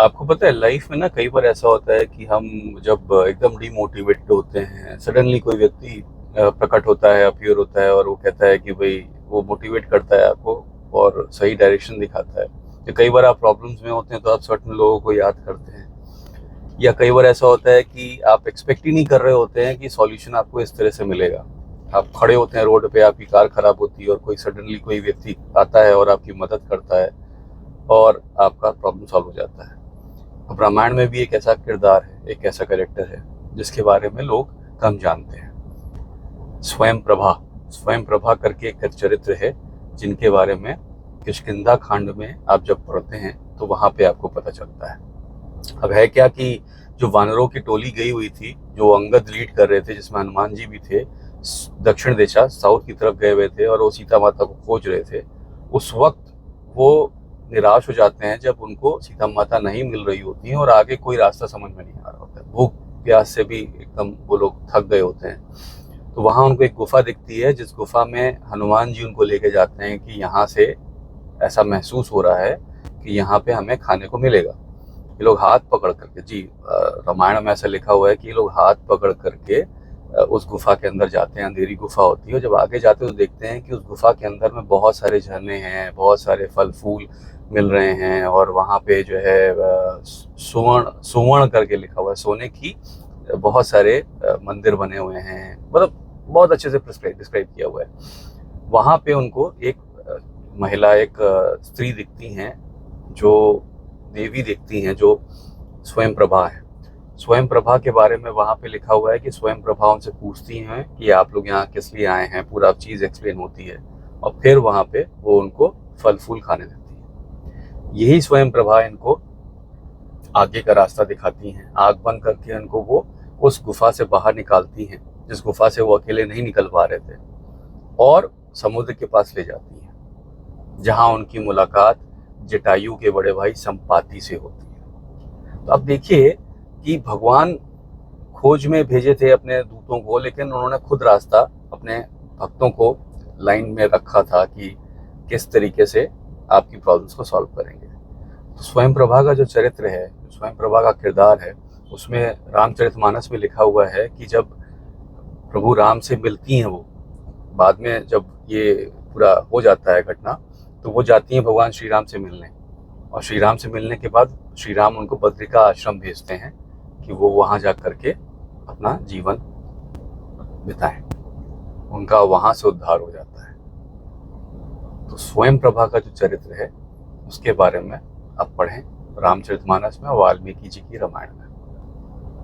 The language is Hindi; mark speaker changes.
Speaker 1: आपको पता है लाइफ में ना कई बार ऐसा होता है कि हम जब एकदम डिमोटिवेटेड होते हैं, सडनली कोई व्यक्ति प्रकट होता है, अपीयर होता है और वो कहता है कि भाई वो मोटिवेट करता है आपको और सही डायरेक्शन दिखाता है। या कई बार आप प्रॉब्लम्स में होते हैं तो आप सर्टन लोगों को याद करते हैं। या कई बार ऐसा होता है कि आप एक्सपेक्ट ही नहीं कर रहे होते हैं कि सॉल्यूशन आपको इस तरह से मिलेगा। आप खड़े होते हैं रोड पे, आपकी कार खराब होती है और कोई सडनली कोई व्यक्ति आता है और आपकी मदद करता है और आपका प्रॉब्लम सॉल्व हो जाता है। अब रामायण में भी एक ऐसा किरदार है, एक ऐसा कैरेक्टर है जिसके बारे में लोग कम जानते हैं। स्वयं प्रभा। स्वयं प्रभा करके एक चरित्र है जिनके बारे में किष्किंधा कांड में आप जब पढ़ते हैं तो वहां पे आपको पता चलता है। अब है क्या कि जो वानरों की टोली गई हुई थी, जो अंगद लीड कर रहे थे, जिसमें हनुमान जी भी थे, दक्षिण दिशा साउथ की तरफ गए हुए थे और वो सीता माता को खोज रहे थे। उस वक्त वो निराश हो जाते हैं जब उनको सीता माता नहीं मिल रही होती हैं और आगे कोई रास्ता समझ में नहीं आ रहा होता है। भूख प्यास से भी एकदम वो लोग थक गए होते हैं। तो वहां उनको एक गुफा दिखती है, जिस गुफा में हनुमान जी उनको लेके जाते हैं कि यहाँ से ऐसा महसूस हो रहा है कि यहाँ पे हमें खाने को मिलेगा। ये लोग हाथ पकड़ करके, जी रामायण में ऐसा लिखा हुआ है कि ये लोग हाथ पकड़ करके उस गुफा के अंदर जाते हैं। अंधेरी गुफा होती है और जब आगे जाते हैं तो देखते हैं कि उस गुफा के अंदर में बहुत सारे झरने हैं, बहुत सारे फल फूल मिल रहे हैं और वहाँ पे जो है सुवर्ण सुवर्ण करके लिखा हुआ है, सोने की बहुत सारे मंदिर बने हुए हैं। मतलब बहुत अच्छे से डिस्क्राइब किया हुआ है। वहाँ पे उनको एक महिला, एक स्त्री दिखती हैं, जो देवी दिखती हैं, जो स्वयं प्रभा है। स्वयं प्रभा के बारे में वहाँ पे लिखा हुआ है कि स्वयं प्रभा उनसे पूछती हैं कि आप लोग यहाँ किस लिए आए हैं, पूरा चीज़ एक्सप्लेन होती है और फिर वहाँ पे वो उनको फल फूल खाने देती है। यही स्वयं प्रभा इनको आगे का रास्ता दिखाती हैं। आग बंद करके इनको वो उस गुफा से बाहर निकालती हैं, जिस गुफा से वो अकेले नहीं निकल पा रहे थे, और समुद्र के पास ले जाती हैं, जहाँ उनकी मुलाकात जटायु के बड़े भाई संपाति से होती है। तो अब देखिए कि भगवान खोज में भेजे थे अपने दूतों को, लेकिन उन्होंने खुद रास्ता अपने भक्तों को लाइन में रखा था कि किस तरीके से आपकी प्रॉब्लम्स को सॉल्व करेंगे। तो स्वयं प्रभा का जो चरित्र है, स्वयं प्रभा का किरदार है, उसमें रामचरितमानस में लिखा हुआ है कि जब प्रभु राम से मिलती हैं वो, बाद में जब ये पूरा हो जाता है घटना, तो वो जाती हैं भगवान श्री राम से मिलने। और श्री राम से मिलने के बाद श्री राम उनको बद्रिका आश्रम भेजते हैं कि वो वहाँ जा करके अपना जीवन बिताएं। उनका वहाँ से उद्धार हो जाता है। तो स्वयं प्रभा का जो चरित्र है उसके बारे में आप पढ़ें रामचरितमानस में, वाल्मीकि जी की रामायण में।